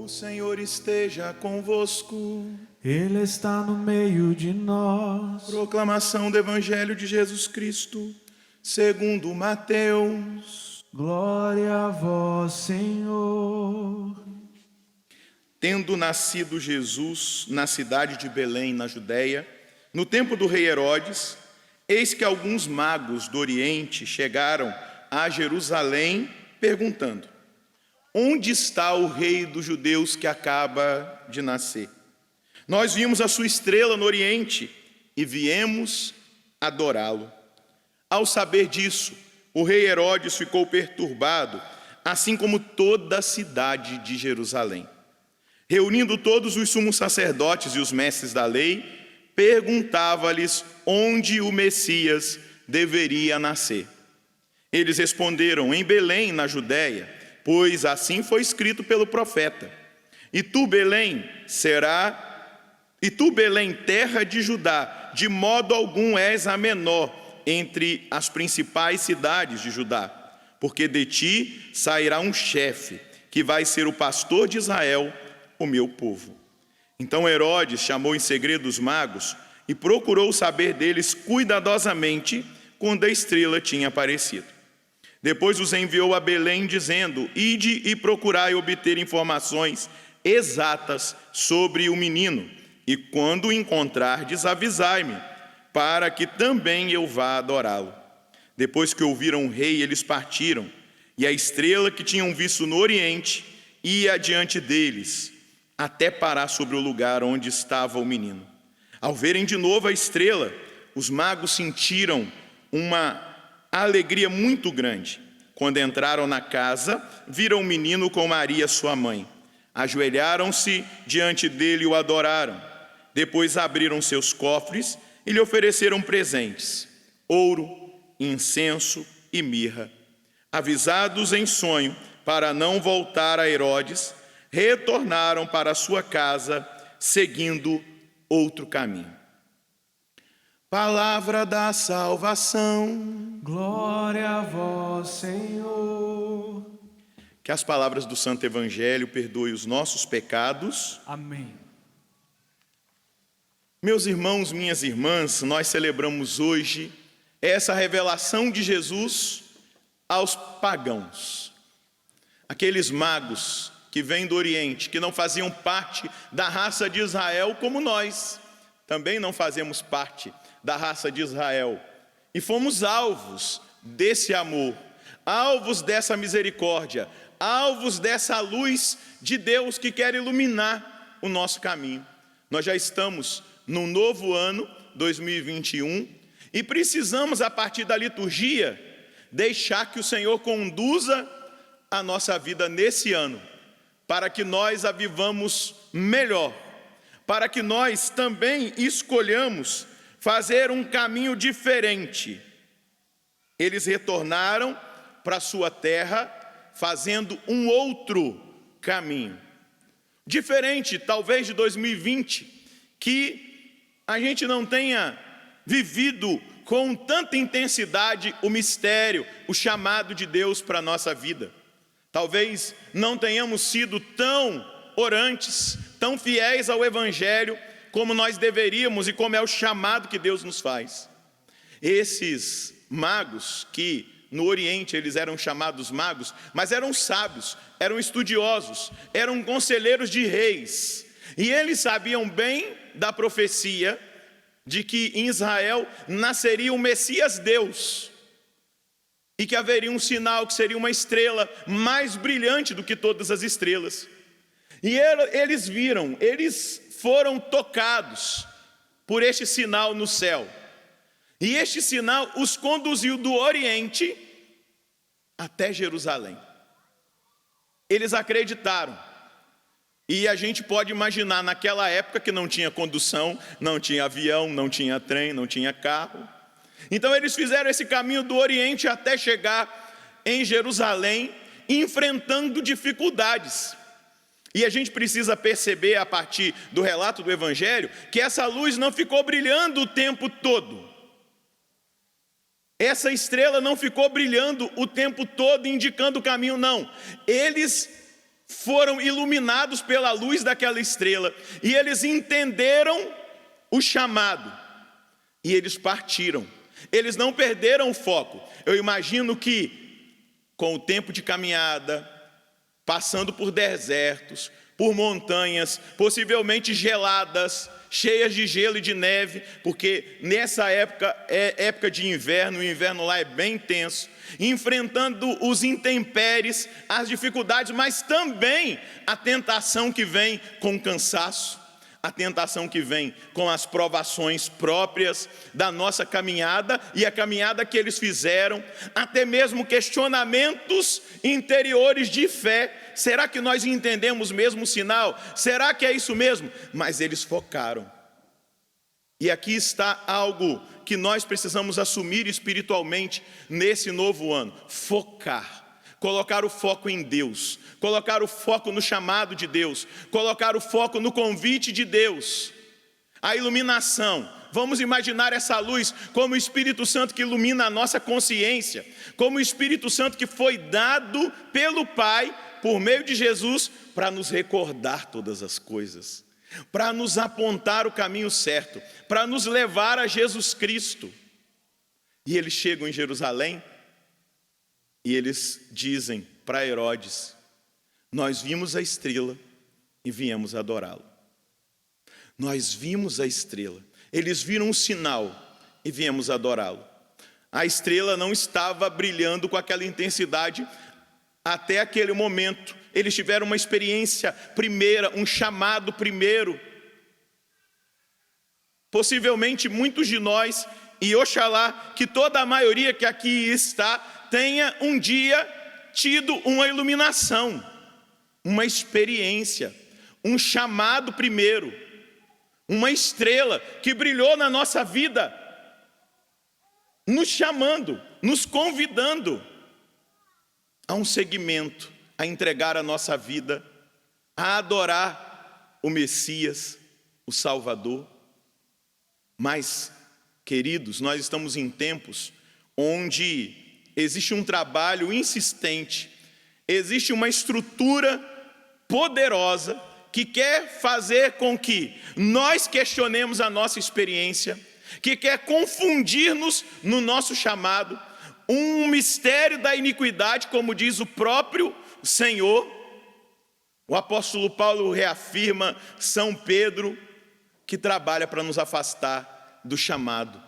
O Senhor esteja convosco. Ele está no meio de nós. Proclamação do Evangelho de Jesus Cristo, segundo Mateus. Glória a vós, Senhor. Tendo nascido Jesus na cidade de Belém, na Judéia, no tempo do rei Herodes, eis que alguns magos do Oriente chegaram a Jerusalém, perguntando: onde está o rei dos judeus que acaba de nascer? Nós vimos a sua estrela no Oriente e viemos adorá-lo. Ao saber disso, o rei Herodes ficou perturbado, assim como toda a cidade de Jerusalém. Reunindo todos os sumos sacerdotes e os mestres da lei, perguntava-lhes onde o Messias deveria nascer. Eles responderam: em Belém, na Judéia, pois assim foi escrito pelo profeta. E tu, Belém, terra de Judá, de modo algum és a menor entre as principais cidades de Judá, porque de ti sairá um chefe, que vai ser o pastor de Israel, o meu povo. Então Herodes chamou em segredo os magos e procurou saber deles cuidadosamente quando a estrela tinha aparecido. Depois os enviou a Belém, dizendo: ide e procurai obter informações exatas sobre o menino, e quando o encontrardes, avisai-me, para que também eu vá adorá-lo. Depois que ouviram o rei, eles partiram, e a estrela que tinham visto no Oriente ia adiante deles, até parar sobre o lugar onde estava o menino. Ao verem de novo a estrela, os magos sentiram uma alegria muito grande. Quando entraram na casa, viram o menino com Maria, sua mãe. Ajoelharam-se diante dele e o adoraram. Depois abriram seus cofres e lhe ofereceram presentes: ouro, incenso e mirra. Avisados em sonho para não voltar a Herodes, retornaram para sua casa, seguindo outro caminho. Palavra da salvação. Glória a vós, Senhor. Que as palavras do Santo Evangelho perdoem os nossos pecados. Amém. Meus irmãos, minhas irmãs, nós celebramos hoje essa revelação de Jesus aos pagãos. Aqueles magos que vêm do Oriente, que não faziam parte da raça de Israel como nós. Também não fazemos parte da raça de Israel. E fomos alvos desse amor, alvos dessa misericórdia, alvos dessa luz de Deus que quer iluminar o nosso caminho. Nós já estamos num novo ano, 2021, e precisamos, a partir da liturgia, deixar que o Senhor conduza a nossa vida nesse ano, para que nós a vivamos melhor, para que nós também escolhamos fazer um caminho diferente. Eles retornaram para sua terra, fazendo um outro caminho. Diferente, talvez, de 2020, que a gente não tenha vivido com tanta intensidade o mistério, o chamado de Deus para a nossa vida. Talvez não tenhamos sido tão orantes, tão fiéis ao Evangelho como nós deveríamos e como é o chamado que Deus nos faz. Esses magos, que no Oriente eles eram chamados magos, mas eram sábios, eram estudiosos, eram conselheiros de reis, e eles sabiam bem da profecia de que em Israel nasceria o Messias Deus, e que haveria um sinal que seria uma estrela mais brilhante do que todas as estrelas. E eles viram, eles foram tocados por este sinal no céu. E este sinal os conduziu do Oriente até Jerusalém. Eles acreditaram. E a gente pode imaginar naquela época que não tinha condução, não tinha avião, não tinha trem, não tinha carro. Então eles fizeram esse caminho do Oriente até chegar em Jerusalém, enfrentando dificuldades. E a gente precisa perceber, a partir do relato do Evangelho, que essa luz não ficou brilhando o tempo todo. Essa estrela não ficou brilhando o tempo todo, indicando o caminho, não. Eles foram iluminados pela luz daquela estrela, e eles entenderam o chamado, e eles partiram. Eles não perderam o foco. Eu imagino que, com o tempo de caminhada, passando por desertos, por montanhas, possivelmente geladas, cheias de gelo e de neve, porque nessa época é época de inverno, o inverno lá é bem intenso, enfrentando os intempéries, as dificuldades, mas também a tentação que vem com o cansaço, a tentação que vem com as provações próprias da nossa caminhada e a caminhada que eles fizeram, até mesmo questionamentos interiores de fé. Será que nós entendemos mesmo o sinal? Será que é isso mesmo? Mas eles focaram. E aqui está algo que nós precisamos assumir espiritualmente nesse novo ano: focar. Colocar o foco em Deus, colocar o foco no chamado de Deus, colocar o foco no convite de Deus. A iluminação, vamos imaginar essa luz como o Espírito Santo que ilumina a nossa consciência, como o Espírito Santo que foi dado pelo Pai, por meio de Jesus, para nos recordar todas as coisas, para nos apontar o caminho certo, para nos levar a Jesus Cristo. E eles chegam em Jerusalém, e eles dizem para Herodes: nós vimos a estrela e viemos adorá-lo. Nós vimos a estrela. Eles viram um sinal e viemos adorá-lo. A estrela não estava brilhando com aquela intensidade até aquele momento. Eles tiveram uma experiência primeira, um chamado primeiro. Possivelmente muitos de nós, e oxalá que toda a maioria que aqui está, tenha um dia tido uma iluminação, uma experiência, um chamado primeiro, uma estrela que brilhou na nossa vida, nos chamando, nos convidando a um segmento, a entregar a nossa vida, a adorar o Messias, o Salvador. Mas, queridos, nós estamos em tempos onde existe um trabalho insistente, existe uma estrutura poderosa que quer fazer com que nós questionemos a nossa experiência, que quer confundir-nos no nosso chamado, um mistério da iniquidade, como diz o próprio Senhor. O apóstolo Paulo reafirma São Pedro, que trabalha para nos afastar do chamado,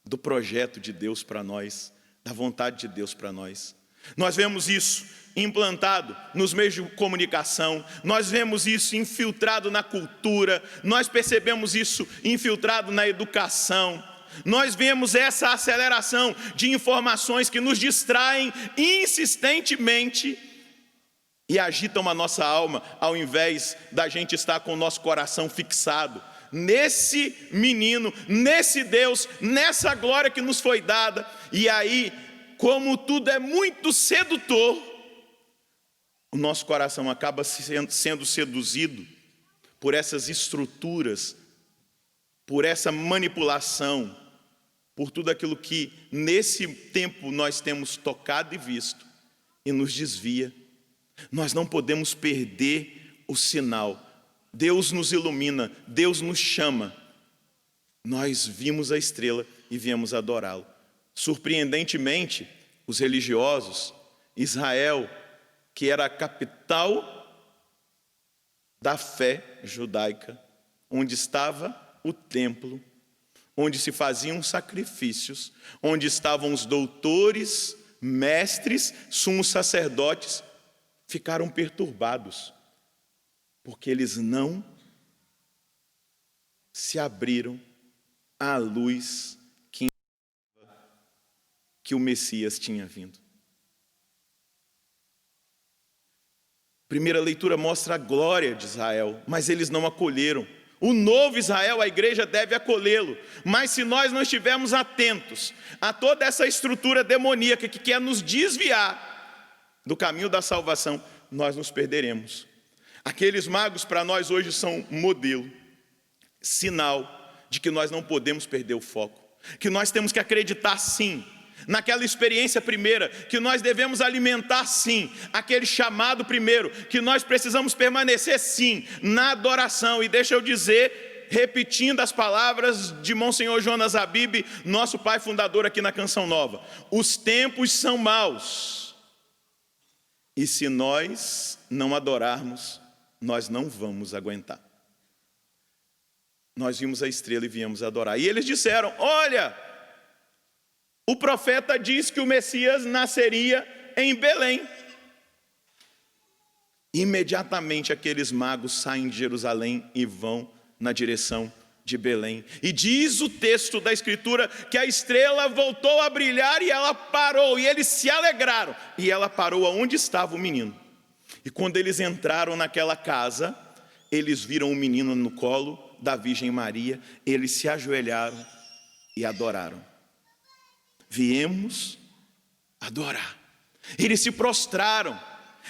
do projeto de Deus para nós, da vontade de Deus para nós. Nós vemos isso implantado nos meios de comunicação, nós vemos isso infiltrado na cultura, nós percebemos isso infiltrado na educação, nós vemos essa aceleração de informações que nos distraem insistentemente e agitam a nossa alma, ao invés da gente estar com o nosso coração fixado nesse menino, nesse Deus, nessa glória que nos foi dada. E aí, como tudo é muito sedutor, o nosso coração acaba sendo seduzido por essas estruturas, por essa manipulação, por tudo aquilo que nesse tempo nós temos tocado e visto, e nos desvia. Nós não podemos perder o sinal. Deus nos ilumina, Deus nos chama. Nós vimos a estrela e viemos adorá-lo. Surpreendentemente, os religiosos, Israel, que era a capital da fé judaica, onde estava o templo, onde se faziam sacrifícios, onde estavam os doutores, mestres, sumos sacerdotes, ficaram perturbados, porque eles não se abriram à luz que o Messias tinha vindo. Primeira leitura mostra a glória de Israel, mas eles não acolheram. O novo Israel, a igreja deve acolhê-lo, mas se nós não estivermos atentos a toda essa estrutura demoníaca que quer nos desviar do caminho da salvação, nós nos perderemos. Aqueles magos para nós hoje são modelo, sinal de que nós não podemos perder o foco, que nós temos que acreditar sim, naquela experiência primeira, que nós devemos alimentar sim, aquele chamado primeiro, que nós precisamos permanecer sim, na adoração. E deixa eu dizer, repetindo as palavras de Monsenhor Jonas Abib, nosso pai fundador aqui na Canção Nova: os tempos são maus, e se nós não adorarmos, nós não vamos aguentar. Nós vimos a estrela e viemos adorar. E eles disseram: olha, o profeta diz que o Messias nasceria em Belém. Imediatamente aqueles magos saem de Jerusalém e vão na direção de Belém. E diz o texto da Escritura que a estrela voltou a brilhar e ela parou. E eles se alegraram. E ela parou aonde estava o menino. E quando eles entraram naquela casa, eles viram o menino no colo da Virgem Maria. Eles se ajoelharam e adoraram. Viemos adorar. Eles se prostraram,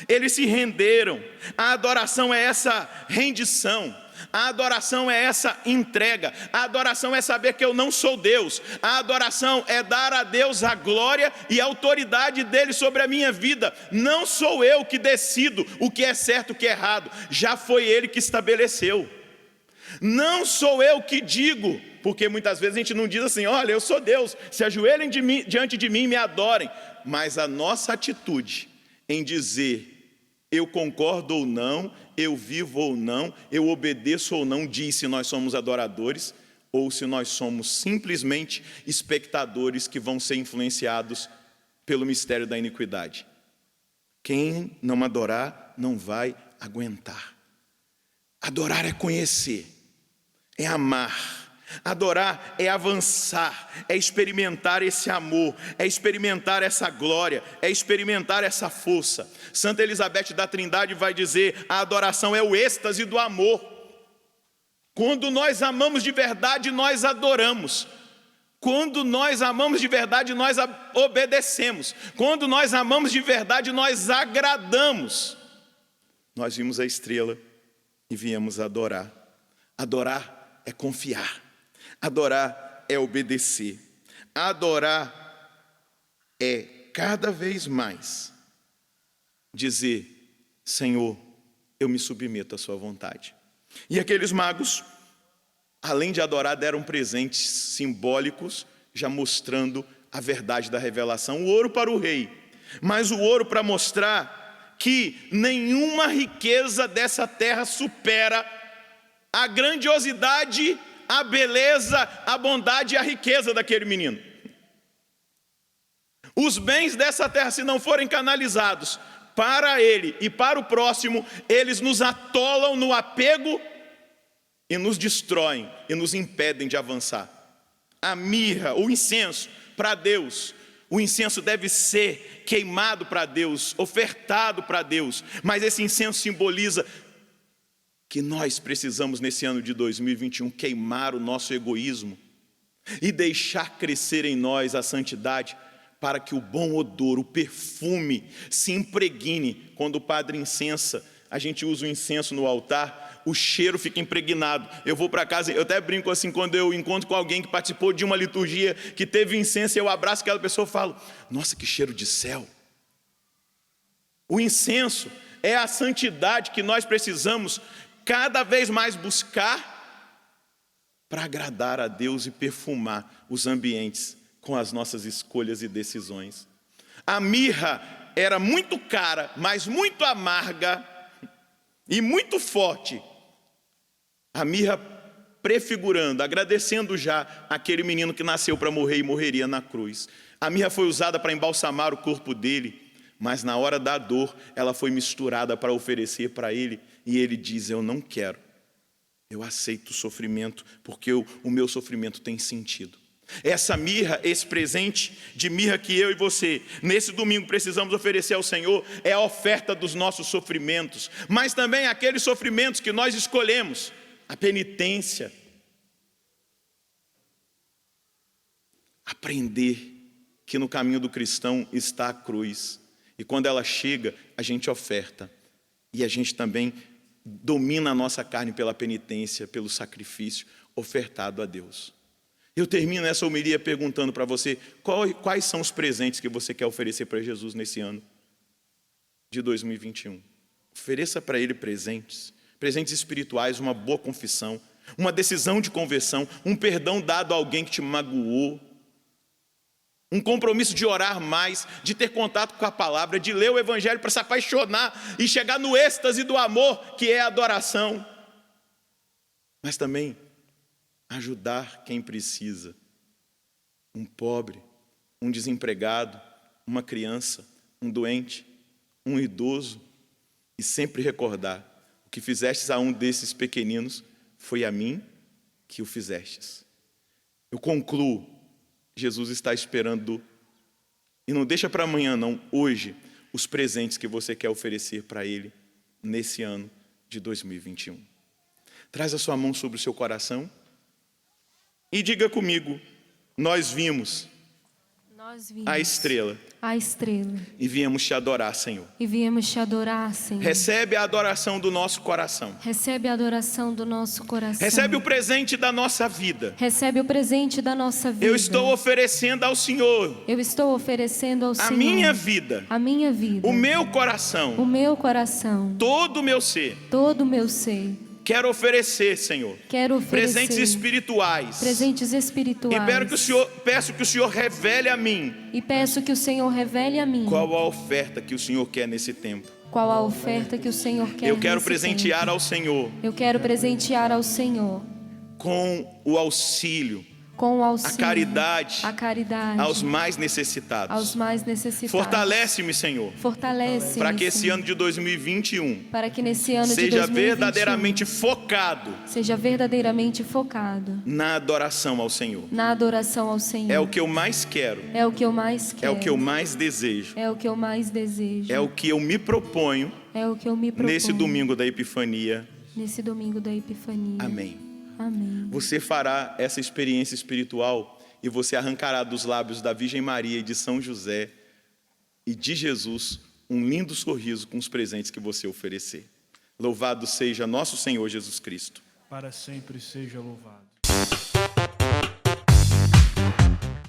eles se renderam. A adoração é essa rendição, a adoração é essa entrega, a adoração é saber que eu não sou Deus, a adoração é dar a Deus a glória e a autoridade dele sobre a minha vida. Não sou eu que decido o que é certo e o que é errado, já foi ele que estabeleceu. Não sou eu que digo, porque muitas vezes a gente não diz assim: olha, eu sou Deus, se ajoelhem diante de mim e me adorem. Mas a nossa atitude em dizer eu concordo ou não, eu vivo ou não, eu obedeço ou não, diz se nós somos adoradores ou se nós somos simplesmente espectadores que vão ser influenciados pelo mistério da iniquidade. Quem não adorar não vai aguentar. Adorar é conhecer, é amar. Adorar é avançar, é experimentar esse amor, é experimentar essa glória, é experimentar essa força. Santa Elizabeth da Trindade vai dizer: a adoração é o êxtase do amor. Quando nós amamos de verdade, nós adoramos. Quando nós amamos de verdade, nós obedecemos. Quando nós amamos de verdade, nós agradamos. Nós vimos a estrela e viemos adorar. Adorar é confiar. Adorar é obedecer. Adorar é cada vez mais dizer: Senhor, eu me submeto à sua vontade. E aqueles magos, além de adorar, deram presentes simbólicos, já mostrando a verdade da revelação. O ouro para o rei, mas o ouro para mostrar que nenhuma riqueza dessa terra supera a grandiosidade, a beleza, a bondade e a riqueza daquele menino. Os bens dessa terra, se não forem canalizados para ele e para o próximo, eles nos atolam no apego e nos destroem e nos impedem de avançar. A mirra, o incenso para Deus, o incenso deve ser queimado para Deus, ofertado para Deus, mas esse incenso simboliza que nós precisamos nesse ano de 2021 queimar o nosso egoísmo e deixar crescer em nós a santidade, para que o bom odor, o perfume se impregne. Quando o padre incensa, a gente usa o incenso no altar, o cheiro fica impregnado. Eu vou para casa, eu até brinco assim, quando eu encontro com alguém que participou de uma liturgia que teve incenso, eu abraço aquela pessoa e falo: nossa, que cheiro de céu. O incenso é a santidade que nós precisamos cada vez mais buscar para agradar a Deus e perfumar os ambientes com as nossas escolhas e decisões. A mirra era muito cara, mas muito amarga e muito forte. A mirra prefigurando, agradecendo já aquele menino que nasceu para morrer e morreria na cruz. A mirra foi usada para embalsamar o corpo dele, mas na hora da dor, ela foi misturada para oferecer para ele. E ele diz: eu não quero, eu aceito o sofrimento, porque o meu sofrimento tem sentido. Essa mirra, esse presente de mirra que eu e você, nesse domingo, precisamos oferecer ao Senhor, é a oferta dos nossos sofrimentos, mas também aqueles sofrimentos que nós escolhemos, a penitência. Aprender que no caminho do cristão está a cruz, e quando ela chega, a gente oferta, e a gente também domina a nossa carne pela penitência, pelo sacrifício ofertado a Deus. Eu termino essa homilia perguntando para você, quais são os presentes que você quer oferecer para Jesus nesse ano de 2021? Ofereça para Ele presentes espirituais, uma boa confissão, uma decisão de conversão, um perdão dado a alguém que te magoou, um compromisso de orar mais, de ter contato com a palavra, de ler o Evangelho para se apaixonar e chegar no êxtase do amor, que é a adoração. Mas também ajudar quem precisa, um pobre, um desempregado, uma criança, um doente, um idoso, e sempre recordar: o que fizestes a um desses pequeninos, foi a mim que o fizestes. Eu concluo, Jesus está esperando, e não deixa para amanhã não, hoje, os presentes que você quer oferecer para Ele nesse ano de 2021. Traz a sua mão sobre o seu coração e diga comigo: nós vimos a estrela e viemos te adorar, Senhor. Recebe a adoração do nosso coração. Recebe o presente da nossa vida. Eu estou oferecendo ao Senhor a minha vida, o meu coração, todo o meu ser. Quero oferecer, Senhor, presentes espirituais. E peço que o Senhor revele a mim. Qual a oferta que o Senhor quer nesse tempo. Eu quero presentear ao Senhor. Com o auxílio, a caridade aos mais necessitados. Fortalece-me, Senhor, para que esse ano de 2021 seja verdadeiramente focado na adoração ao Senhor. É o que eu mais quero. É o que eu mais desejo. É o que eu me proponho nesse domingo da Epifania. Amém. Você fará essa experiência espiritual e você arrancará dos lábios da Virgem Maria e de São José e de Jesus um lindo sorriso com os presentes que você oferecer. Louvado seja nosso Senhor Jesus Cristo. Para sempre seja louvado.